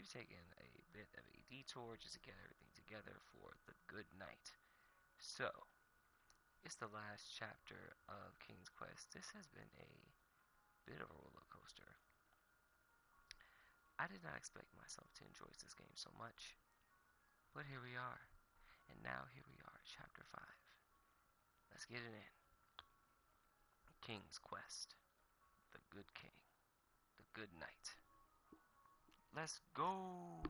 we've taken a bit of a detour just to get everything together for the good night. So, it's the last chapter of King's Quest. This has been a bit of a roller coaster. I did not expect myself to enjoy this game so much, but here we are. And now here we are, chapter 5. Let's get it in. King's Quest. The Good King. The Good Knight. Let's go!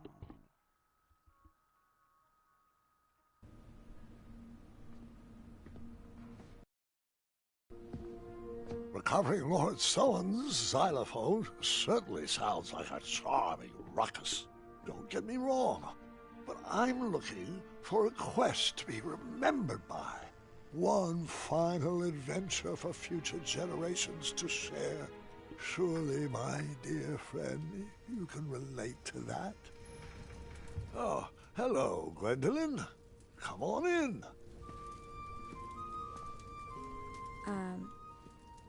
Recovering Lord Sullen's xylophone certainly sounds like a charming ruckus. Don't get me wrong, but I'm looking for a quest to be remembered by. One final adventure for future generations to share. Surely, my dear friend, you can relate to that. Oh, hello, Gwendolyn. Come on in.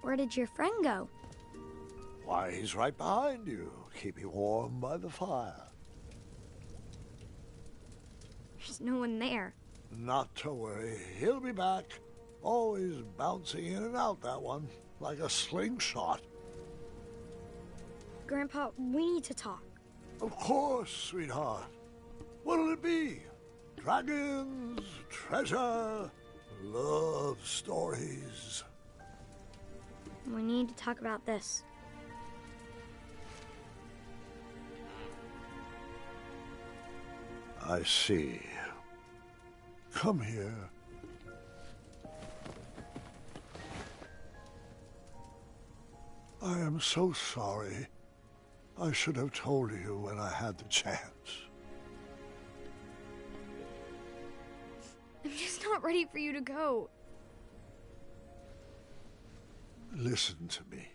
Where did your friend go? Why, he's right behind you, keeping warm by the fire. There's no one there. Not to worry, he'll be back. Always bouncing in and out, that one, like a slingshot. Grandpa, we need to talk. Of course, sweetheart. What'll it be? Dragons, treasure, love stories. We need to talk about this. I see. Come here. I am so sorry. I should have told you when I had the chance. I'm just not ready for you to go. Listen to me.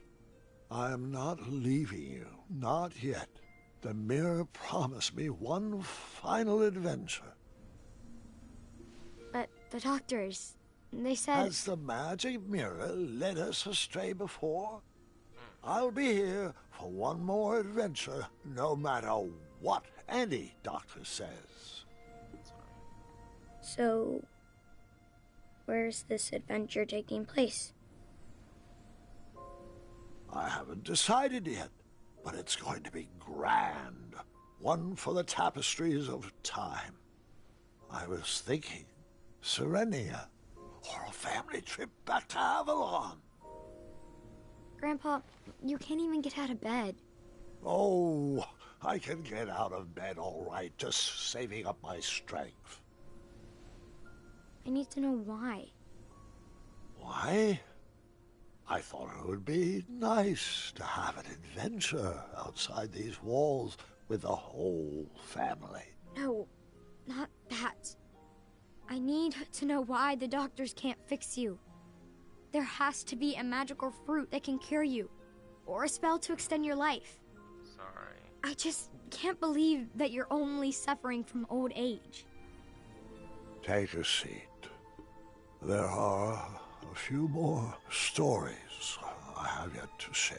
I am not leaving you. Not yet. The mirror promised me one final adventure. But the doctors, they said... Has the magic mirror led us astray before? I'll be here for one more adventure, no matter what any doctor says. So, where's this adventure taking place? I haven't decided yet, but it's going to be grand. One for the tapestries of time. I was thinking Serenia, or a family trip back to Avalon. Grandpa, you can't even get out of bed. Oh, I can get out of bed all right, just saving up my strength. I need to know why. Why? I thought it would be nice to have an adventure outside these walls with the whole family. No, not that. I need to know why the doctors can't fix you. There has to be a magical fruit that can cure you, or a spell to extend your life. Sorry. I just can't believe that you're only suffering from old age. Take a seat. There are a few more stories I have yet to share.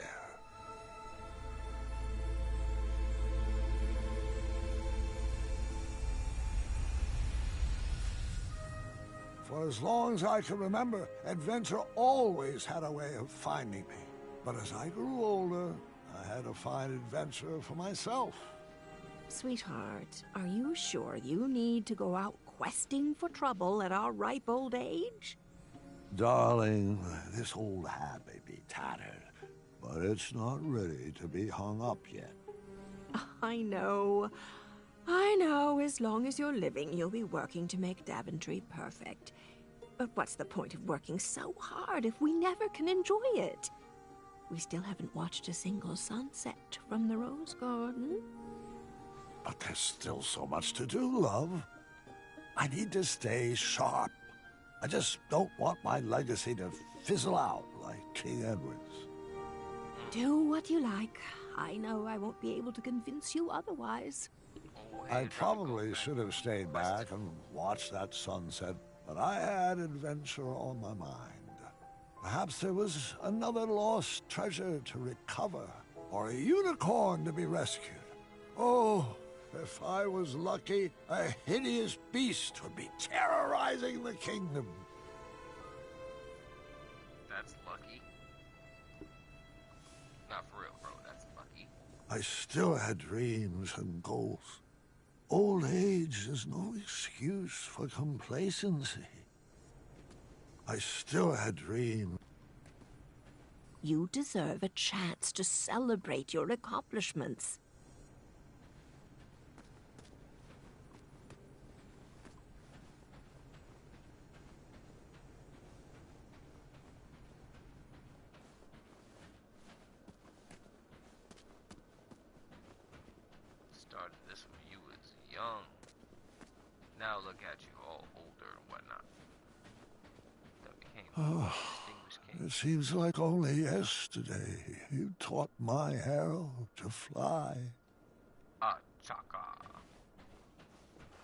For as long as I can remember, adventure always had a way of finding me. But as I grew older, I had to find adventure for myself. Sweetheart, are you sure you need to go out questing for trouble at our ripe old age? Darling, this old hat may be tattered, but it's not ready to be hung up yet. I know. I know. As long as you're living, you'll be working to make Daventry perfect. But what's the point of working so hard if we never can enjoy it? We still haven't watched a single sunset from the Rose Garden. But there's still so much to do, love. I need to stay sharp. I just don't want my legacy to fizzle out like King Edward's. Do what you like. I know I won't be able to convince you otherwise. I probably should have stayed back and watched that sunset, but I had adventure on my mind. Perhaps there was another lost treasure to recover, or a unicorn to be rescued. Oh, If I was lucky, a hideous beast would be terrorizing the kingdom. That's lucky. Not for real, bro. That's lucky. I still had dreams and goals. Old age is no excuse for complacency. I still had dreams. You deserve a chance to celebrate your accomplishments. Started this when you was young. Now look at you, all older and whatnot. That became a distinguished king. It seems like only yesterday you taught my arrow to fly. Ah, chaka.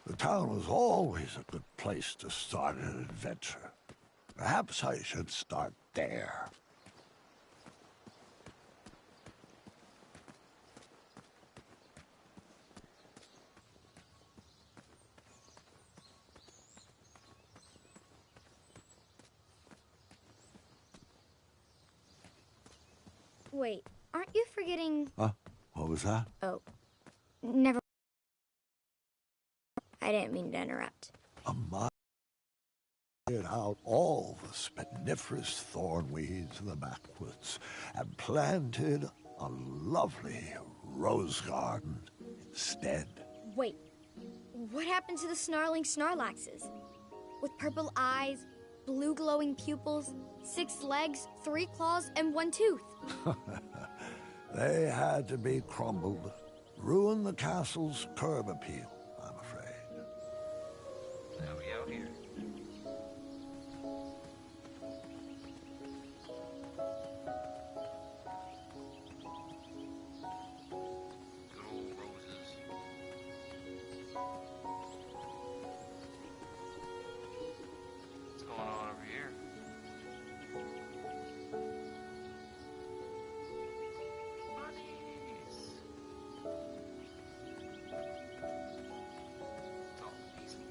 The town was always a good place to start an adventure. Perhaps I should start there. Wait, aren't you forgetting... Huh? What was that? Oh, never... I didn't mean to interrupt. A mine cleared out all the spiniferous thorn weeds in the backwoods and planted a lovely rose garden instead. Wait, what happened to the snarling Snarlaxes? With purple eyes, blue glowing pupils, 6 legs, 3 claws, and 1 tooth. They had to be crumbled. Ruin the castle's curb appeal, I'm afraid. Now we out here. Good old roses. What's going on over here? Bunnies. It's all peaceful.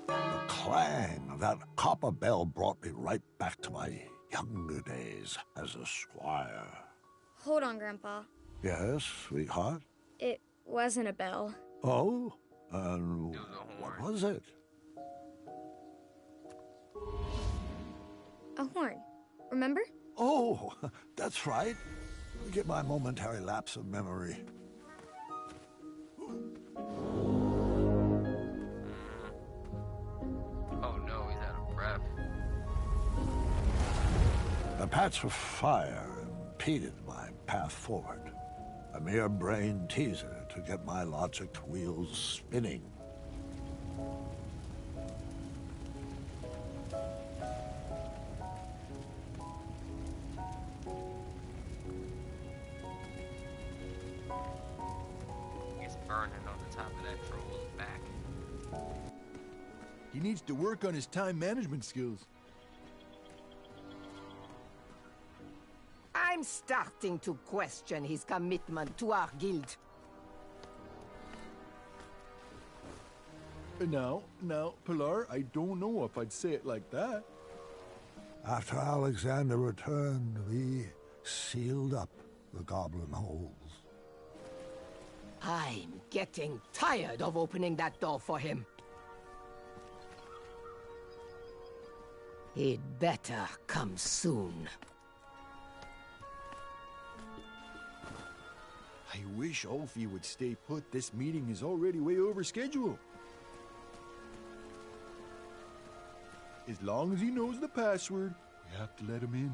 The clang of that copper bell brought me right back to my younger days as a squire. Hold on, Grandpa. Yes, sweetheart? It wasn't a bell. Oh? And It was a what horn. was it? A horn. Remember? Oh, that's right. Get my momentary lapse of memory. Oh no, he's out of breath. A patch of fire impeded my path forward. A mere brain teaser to get my logic wheels spinning. It's burning on the top of that troll's back. He needs to work on his time management skills. I'm starting to question his commitment to our guild. Now, Pilar, I don't know if I'd say it like that. After Alexander returned, we sealed up the goblin holes. I'm getting tired of opening that door for him. He'd better come soon. I wish Alfie would stay put. This meeting is already way over schedule. As long as he knows the password, you have to let him in.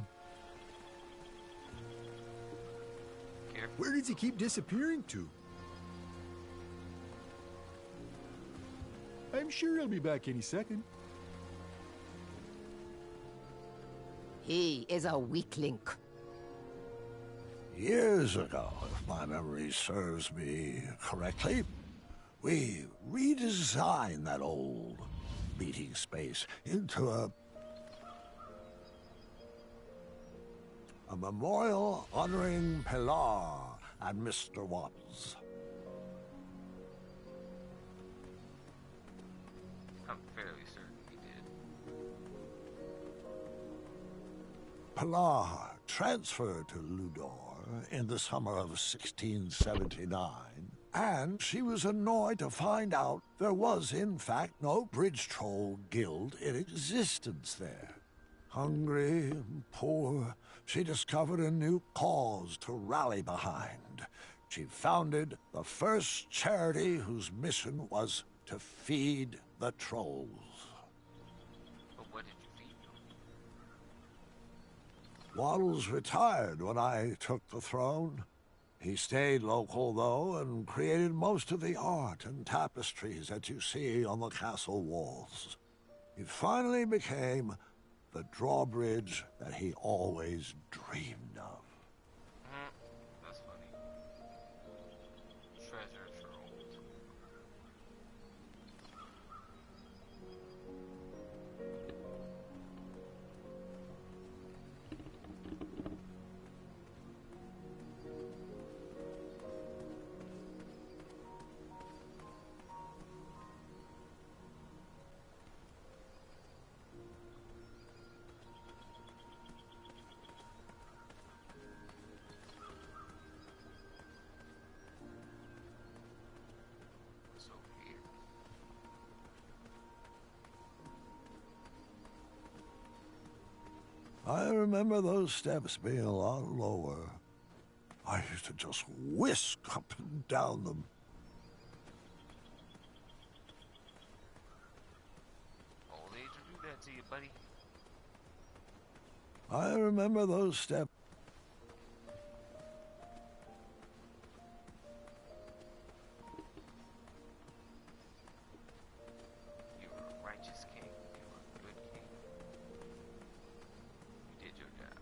Careful. Where does he keep disappearing to? sure he'll be back any second. He is a weak link. Years ago, if my memory serves me correctly, we redesigned that old meeting space into a memorial honoring Pilar and Mr. Watts. I'm fairly certain he did. Pilar transferred to Ludor in the summer of 1679, and she was annoyed to find out there was, in fact, no bridge troll guild in existence there. Hungry and poor, she discovered a new cause to rally behind. She founded the first charity whose mission was to feed the trolls. But what did you feed them? Waddles retired when I took the throne. He stayed local, though, and created most of the art and tapestries that you see on the castle walls. It finally became the drawbridge that he always dreamed of. That's funny. Treasure trove. So weird. I remember those steps being a lot lower. I used to just whisk up and down them. Old age will do that to you, buddy. I remember those steps. You were a righteous king. You were a good king. You did your job.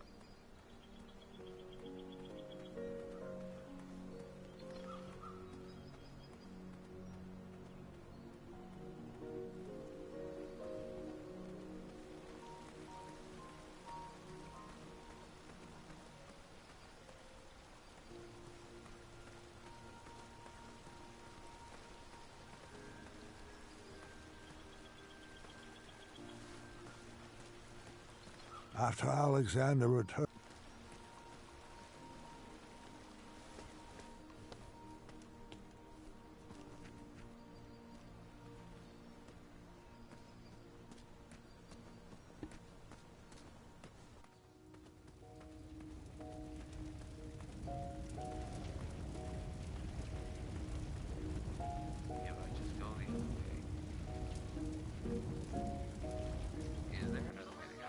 After Alexander returned, If I just go the other way. Is there another way to go?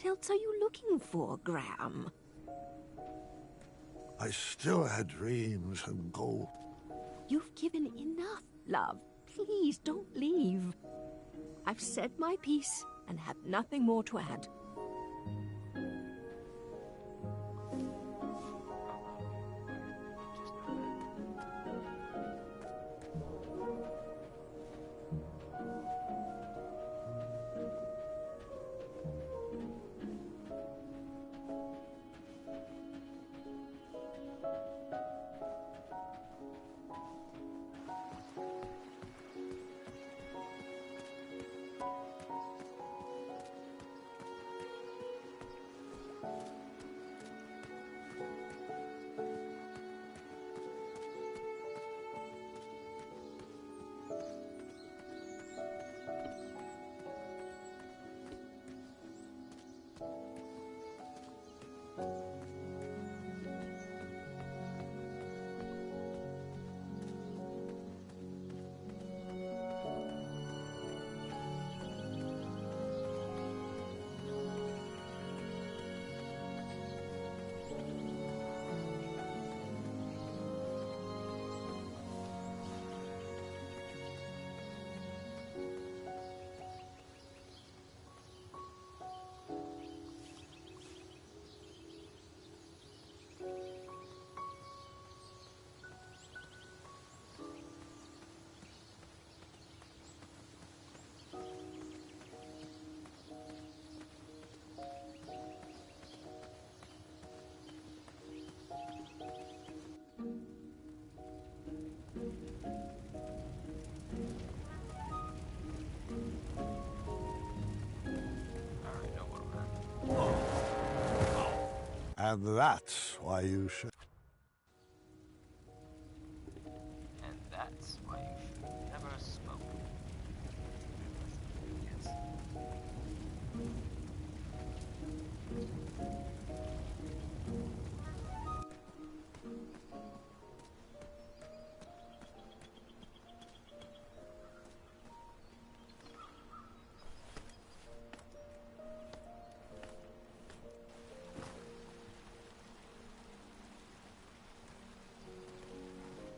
What else are you looking for, Graham? I still had dreams and gold. You've given enough, love. Please don't leave. I've said my piece and have nothing more to add. And that's why you should. And that's why you should never smoke. Yes.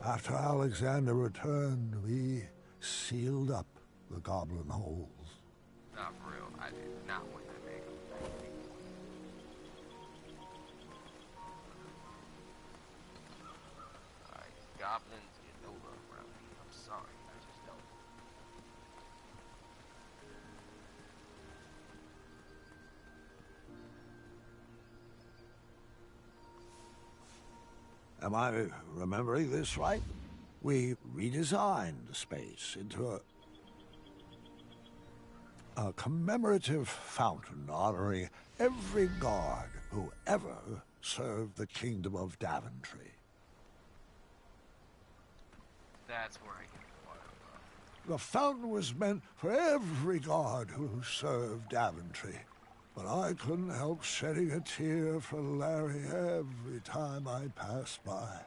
After Alexander returned, we sealed up the goblin holes. Not for real. I did not want that man. Alright, goblins get over around me. I'm sorry. I just don't. Am I remembering this right? We redesigned the space into a commemorative fountain honoring every guard who ever served the kingdom of Daventry. That's where I get the water from. The fountain was meant for every guard who served Daventry. But I couldn't help shedding a tear for Larry every time I passed by.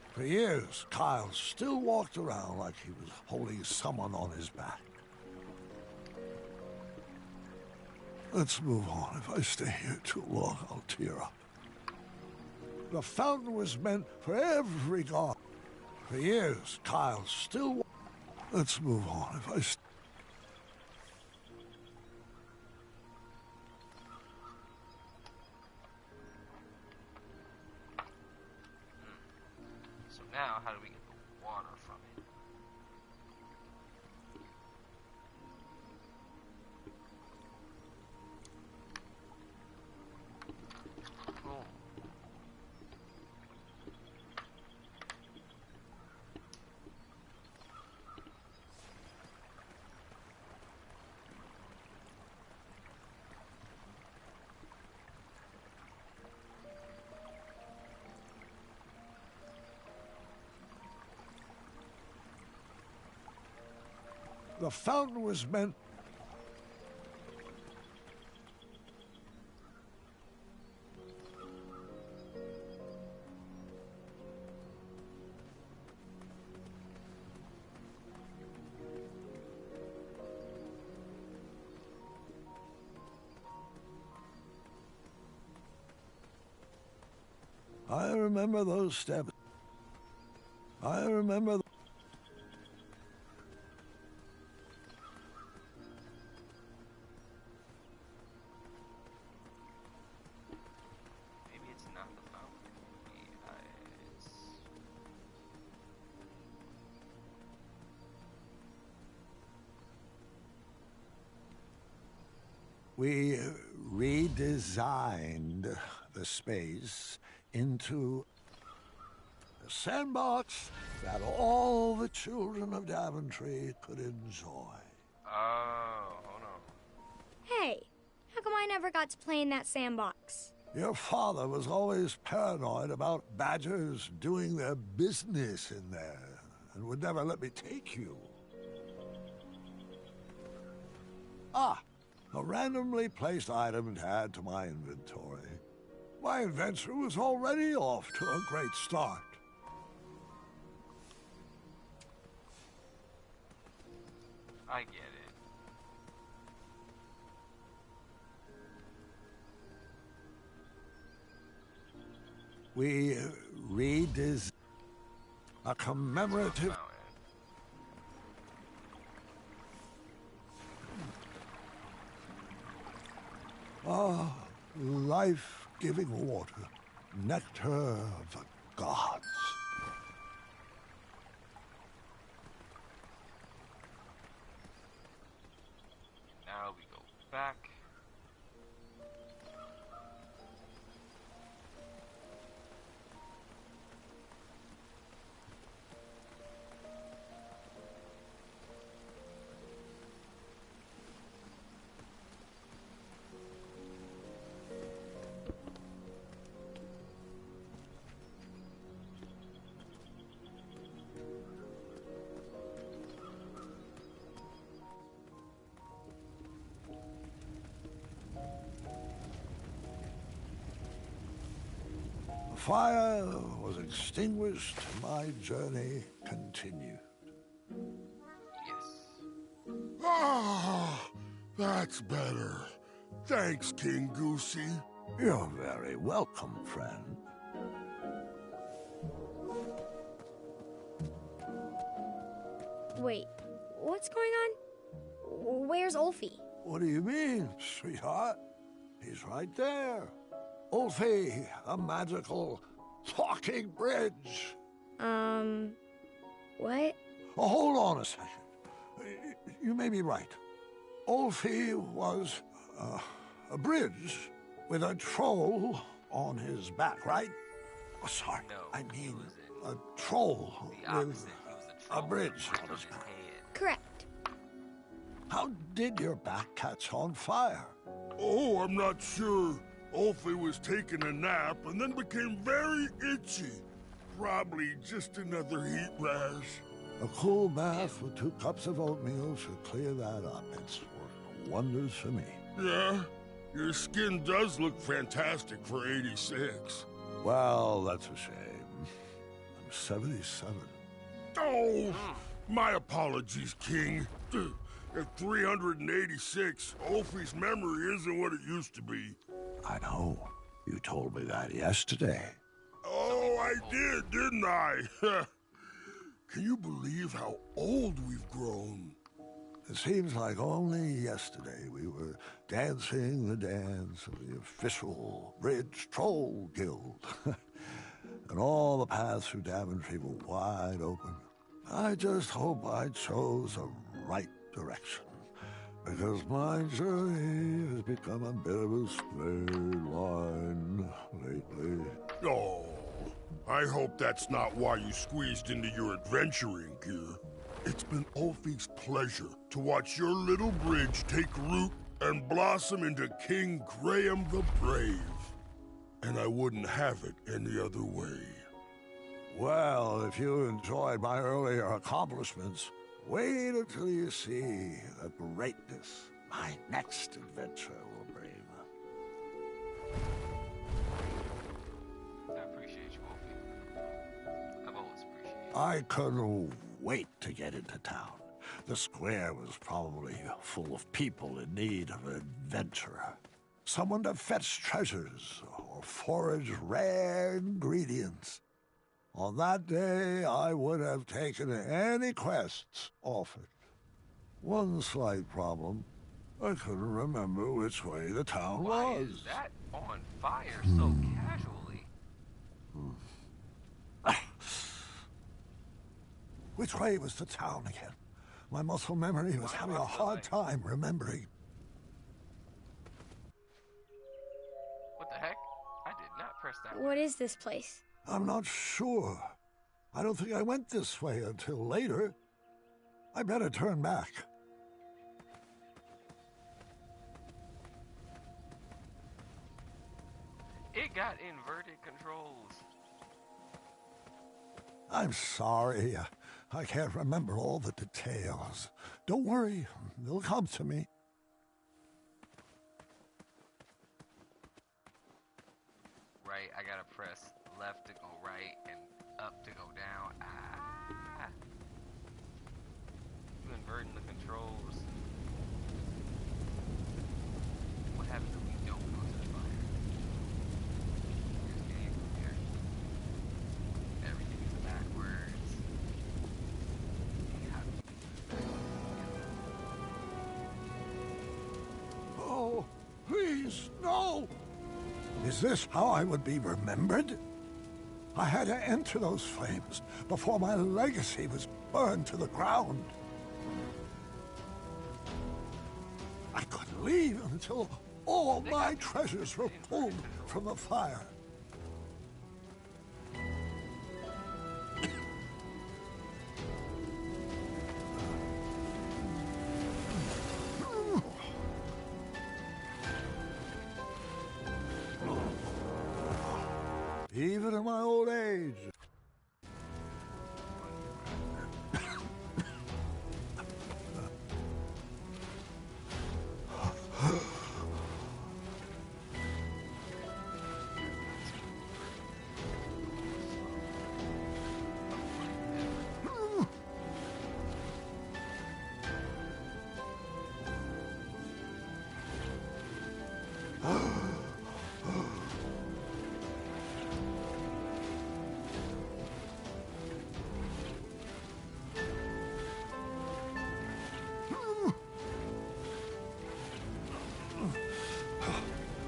For years, Kyle still walked around like he was holding someone on his back. Let's move on. If I stay here too long, I'll tear up. The fountain was meant for every guard. For years, Kyle still... Let's move on. If I stay... So now, how do we get the water from it? Boom. The fountain was meant... remember those steps. I remember... Maybe it's not the fountain. Maybe it's... We redesigned the space into a sandbox that all the children of Daventry could enjoy. Oh, hold on. Hey, how come I never got to play in that sandbox? Your father was always paranoid about badgers doing their business in there and would never let me take you. Ah, a randomly placed item to add to my inventory. My adventure was already off to a great start. I get it. We redesigned a commemorative... Fountain. Ah, life-giving water, nectar of the gods. Now we go back. The fire was extinguished, and my journey continued. Yes. Ah, that's better. Thanks, King Goosey. You're very welcome, friend. Wait, what's going on? Where's Ulfie? What do you mean, sweetheart? He's right there. Ulfie, a magical talking bridge. What? Oh, hold on a second. You may be right. Ulfie was a bridge with a troll on his back, right? Oh, sorry. No, I mean it was a troll the opposite. with He was a a troll bridge on on his his back. head. Correct. How did your back catch on fire? Oh, I'm not sure. Ulfie was taking a nap and then became very itchy. Probably just another heat rash. A cool bath with 2 cups of oatmeal should clear that up. It's worked wonders for me. Yeah, your skin does look fantastic for 86. Well, that's a shame. I'm 77. Oh, my apologies, King. At 386, Ulfie's memory isn't what it used to be. I know. You told me that yesterday. Oh, I did, didn't I? Can you believe how old we've grown? It seems like only yesterday we were dancing the dance of the official Bridge Troll Guild. And all the paths through Daventry were wide open. I just hope I chose the right direction, because my journey has become a bit of a straight line lately. Oh, I hope that's not why you squeezed into your adventuring gear. It's been Ulfie's pleasure to watch your little bridge take root and blossom into King Graham the Brave. And I wouldn't have it any other way. Well, if you enjoyed my earlier accomplishments, wait until you see the greatness my next adventure will bring. I appreciate you, Wolfie. I've always appreciated you. I couldn't wait to get into town. The square was probably full of people in need of an adventurer. someone to fetch treasures or forage rare ingredients. On that day, I would have taken any quests offered. One slight problem. I couldn't remember which way the town Why was. is that on fire so casually? Which way was the town again? My muscle memory was Why having am I a hard feeling- time remembering. What the heck? I did not press that What way. is this place? I'm not sure. I don't think I went this way until later. I better turn back. It got inverted controls. I'm sorry. I can't remember all the details. Don't worry. They'll come to me. Right, I gotta press left to go right and up to go down. Ah! You inverting the controls. What happens if we don't go to the fire? This game here. Everything is backwards. How do you Oh, please, no! Is this how I would be remembered? I had to enter those flames before my legacy was burned to the ground. I couldn't leave until all my treasures were pulled from the fire. Even in my old age.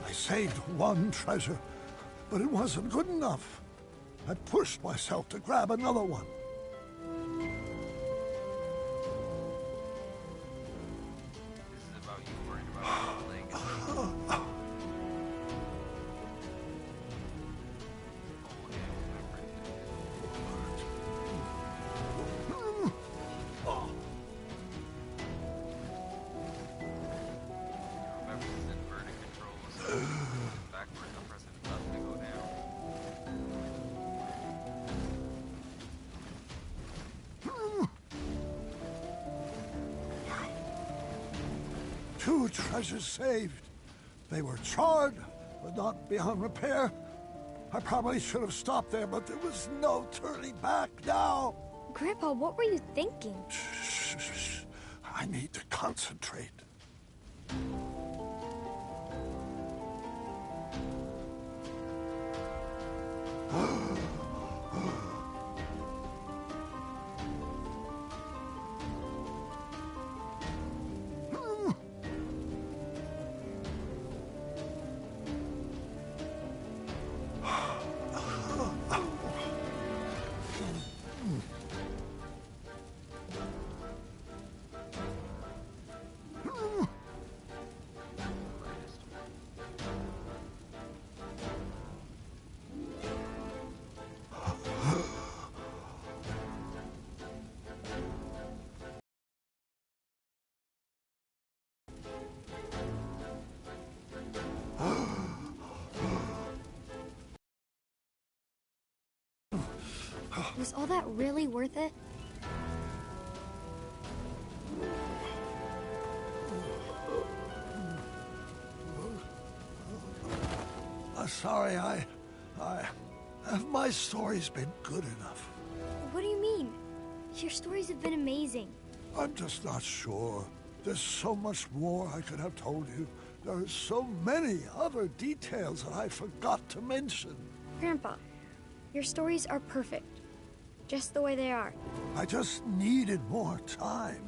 I saved one treasure, but it wasn't good enough. I pushed myself to grab another one. This is about you worrying about your legacy. Oh, yeah, remember this inverted controls. Backwards, I'm pressing up to go down. Two treasures saved. They were charred, but not beyond repair. I probably should have stopped there, but there was no turning back now. Grandpa, what were you thinking? Shh, shh, shh. I need to concentrate. Was all that really worth it? Sorry, have my stories been good enough? What do you mean? Your stories have been amazing. I'm just not sure. There's so much more I could have told you. There are so many other details that I forgot to mention. Grandpa, your stories are perfect. Just the way they are. I just needed more time.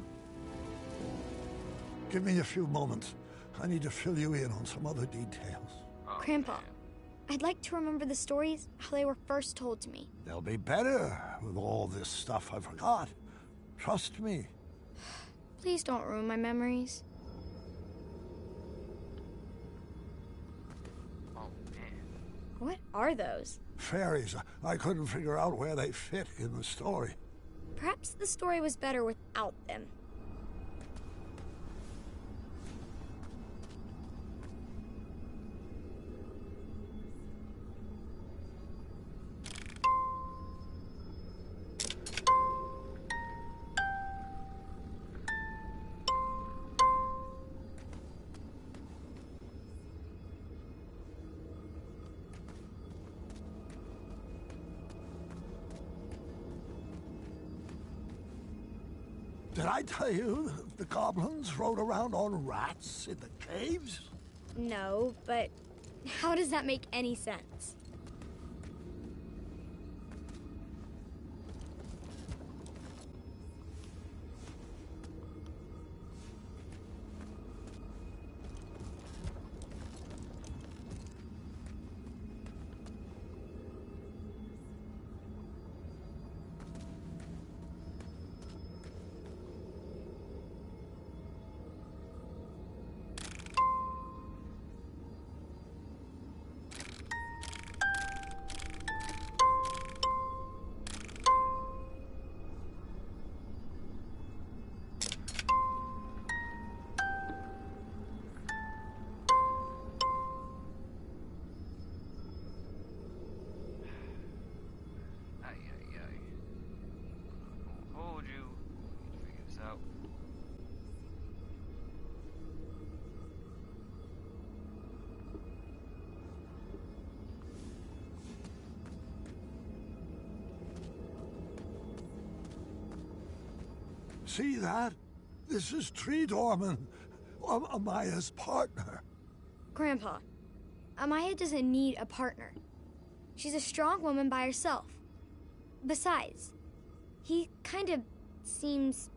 Give me a few moments. I need to fill you in on some other details. Oh, Grandpa, man. I'd like to remember the stories how they were first told to me. They'll be better with all this stuff I forgot. Trust me. Please don't ruin my memories. Oh, man. What are those? Fairies, I couldn't figure out where they fit in the story. Perhaps the story was better without them. Did I tell you the goblins rode around on rats in the caves? No, but how does that make any sense? Ay, ay, ay. I'll hold you. Figure this out. See that? This is Tree Dorman, Amaya's partner. Grandpa, Amaya doesn't need a partner. She's a strong woman by herself. Besides, he kind of seems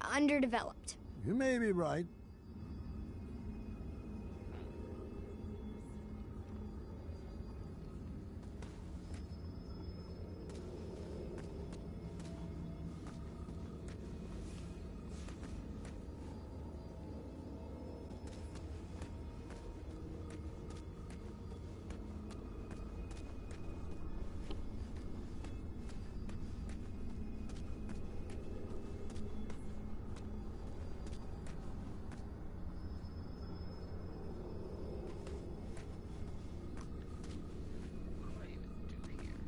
underdeveloped. You may be right. What do I even do here?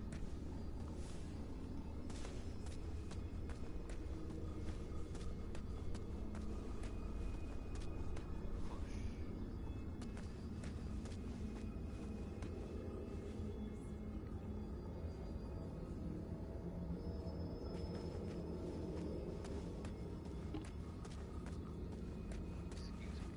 Excuse me.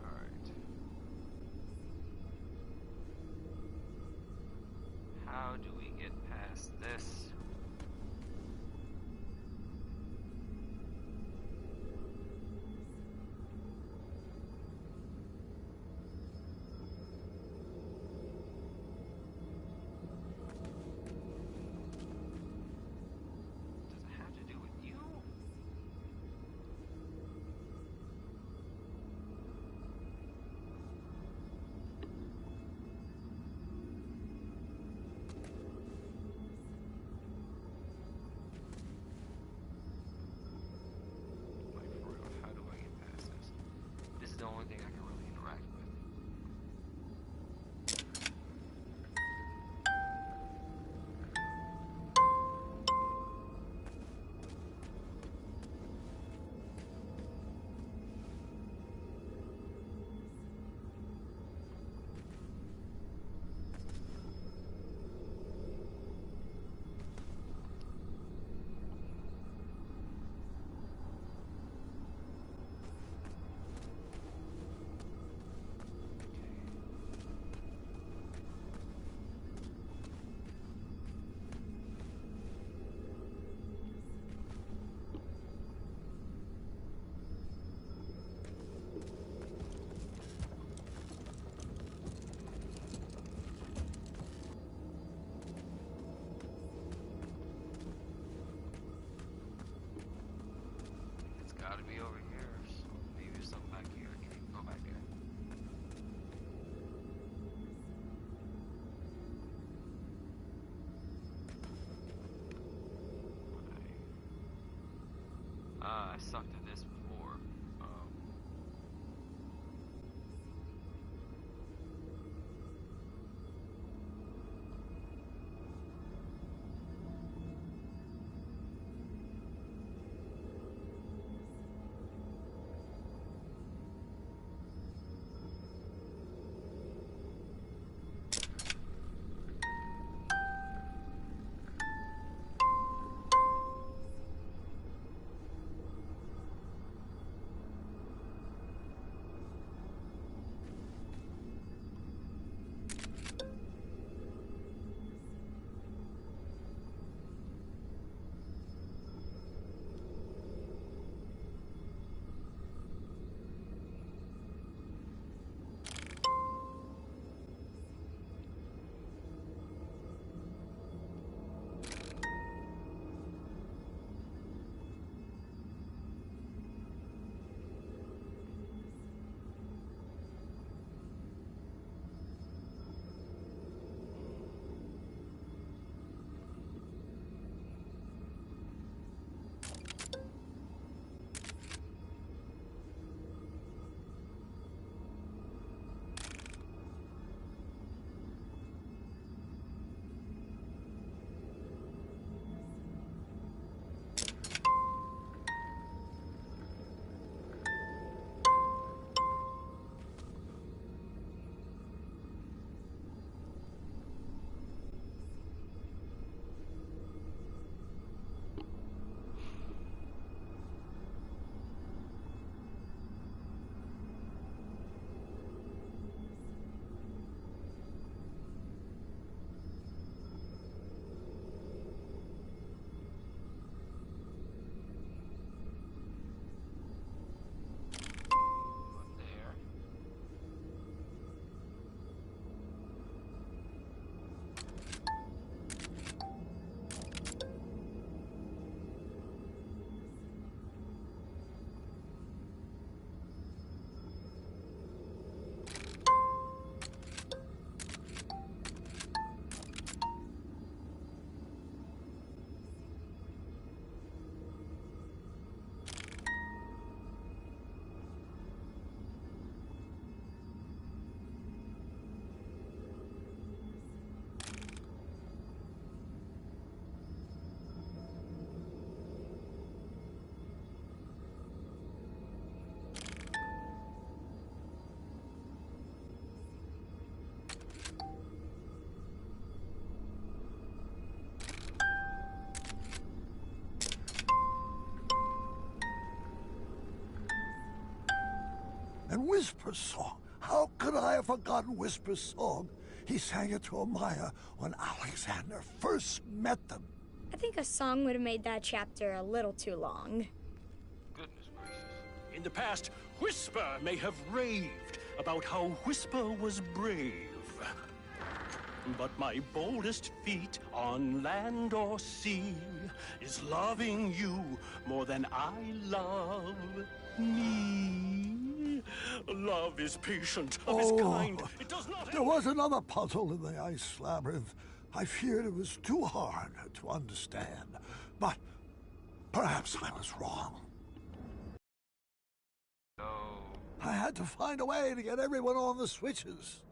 Alright. How do we get past this? Does it have to do with you? I sucked at this before. There. And Whisper's song. How could I have forgotten Whisper's song? He sang it to Amaya when Alexander first met them. I think a song would have made that chapter a little too long. Goodness gracious. In the past, Whisper may have raved about how Whisper was brave. But my boldest feat on land or sea is loving you more than I love me. Love is patient, love is kind. It does not... There was another puzzle in the ice labyrinth. I feared it was too hard to understand. But perhaps I was wrong. No. I had to find a way to get everyone on the switches.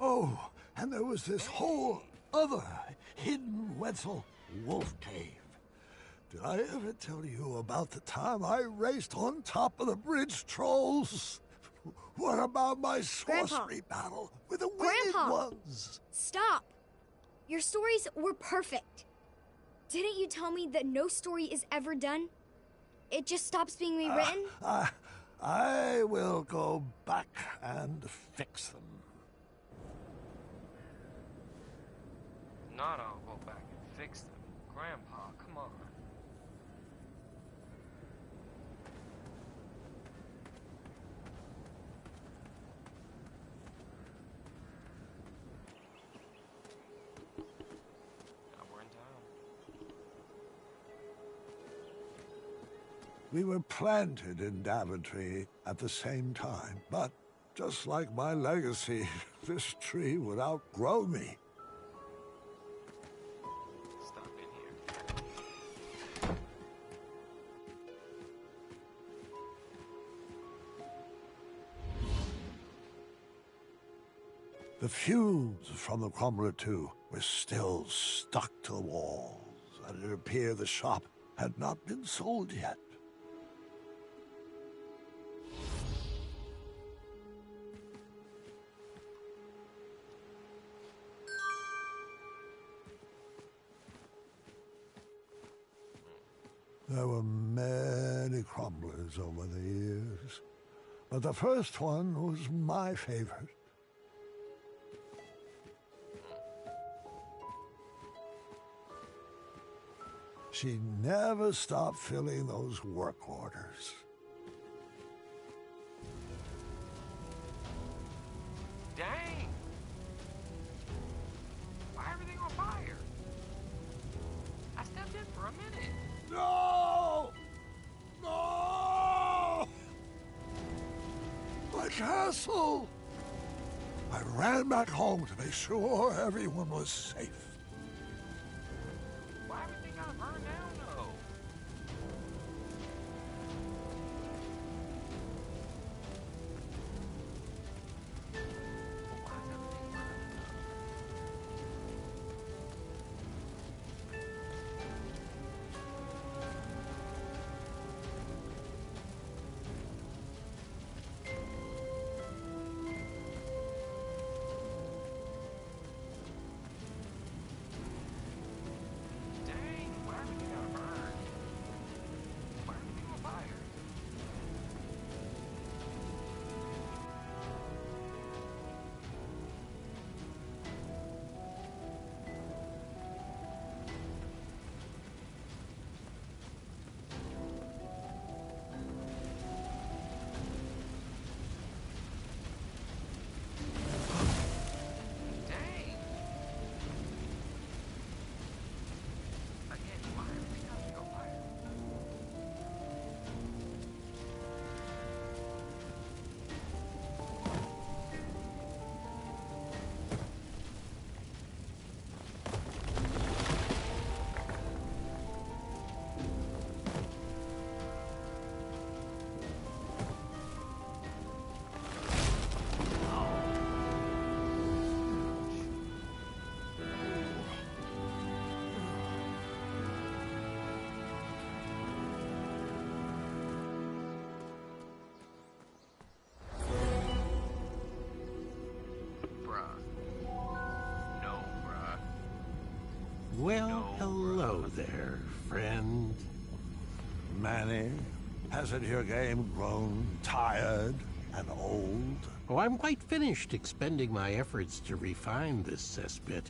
Oh, and there was this whole other hidden Wetzel wolf cave. Did I ever tell you about the time I raced on top of the bridge trolls? What about my sorcery battle with the winged ones? Stop! Your stories were perfect. Didn't you tell me that no story is ever done? It just stops being rewritten? I will go back and fix them. Not I'll go back and fix them. Grandpa, come on. Now we're in town. We were planted in Daventry at the same time, but just like my legacy, this tree would outgrow me. Stop in here. The fumes from the Crumbler 2 were still stuck to the walls, and it appeared the shop had not been sold yet. There were many crumblers over the years, but the first one was my favorite. She never stopped filling those work orders. Dang! Why everything on fire? I stepped in for a minute. No! No! My castle! I ran back home to make sure everyone was safe. Why everything gotta burn down though? Why is everything burning up? Dang, why everything gotta burn? Why everything on fire? Dang! Again, why everything gotta be on fire? Bruh. No, bruh. Well, No, hello there, friend. Manny, hasn't your game grown tired and old? Oh, I'm quite finished expending my efforts to refine this cesspit.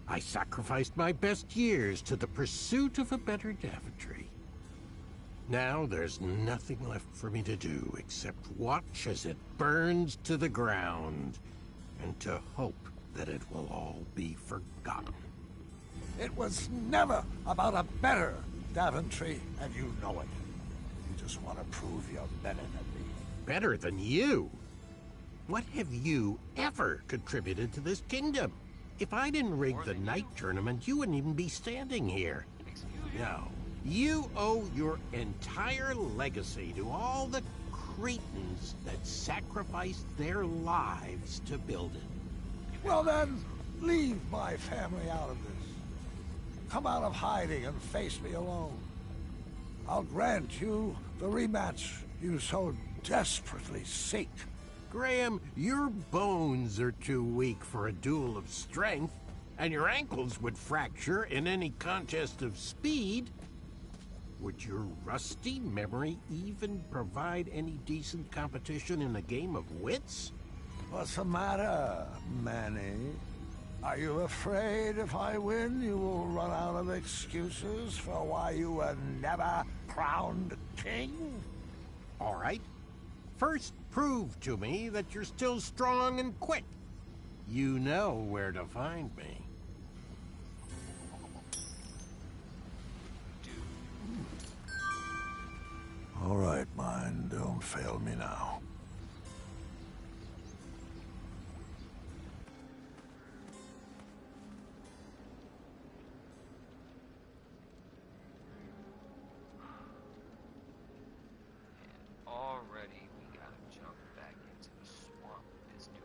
I sacrificed my best years to the pursuit of a better Daventry. Now there's nothing left for me to do except watch as it burns to the ground and to hope that it will all be forgotten. It was never about a better Daventry, and you know it. You just want to prove you're better than me. Better than you? What have you ever contributed to this kingdom? If I didn't rig More the than night tournament, you wouldn't even be standing here. Excuse you? No. You owe your entire legacy to all the cretins that sacrificed their lives to build it. Well then, leave my family out of this. Come out of hiding and face me alone. I'll grant you the rematch you so desperately seek. Graham, your bones are too weak for a duel of strength, and your ankles would fracture in any contest of speed. Would your rusty memory even provide any decent competition in a game of wits? What's the matter, Manny? Are you afraid if I win, you will run out of excuses for why you were never crowned king? All right. First, prove to me that you're still strong and quick. You know where to find me. All right, mine. Don't fail me now. Already we gotta jump back into the swamp with this dude.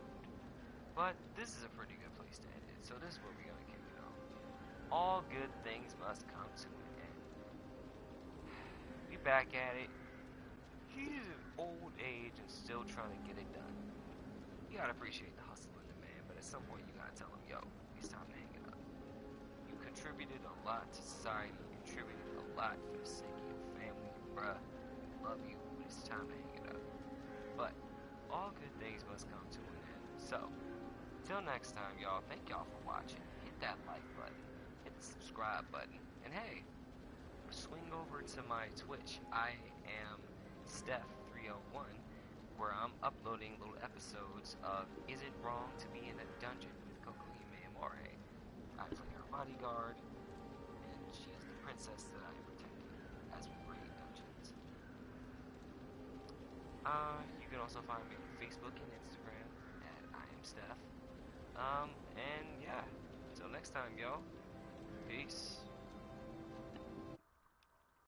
But this is a pretty good place to end it, so this is where we're gonna kick it off. All good things must come to an end. We back at it. He's in old age and still trying to get it done. You gotta appreciate the hustle in the man, but at some point you gotta tell him, yo, it's time to hang it up. You contributed a lot to society, you contributed a lot for the sake of your family, bruh. Love you, but it's time to hang it up. But all good things must come to an end. So, till next time, y'all, thank y'all for watching. Hit that like button, hit the subscribe button, and hey, swing over to my Twitch. I am Steph301, where I'm uploading little episodes of Is It Wrong to Be in a Dungeon with Kokohime Amore. I play her bodyguard, and she's the princess that I am protecting as we raid dungeons. You can also find me on Facebook and Instagram at I am Steph. And yeah, until next time, y'all. Peace.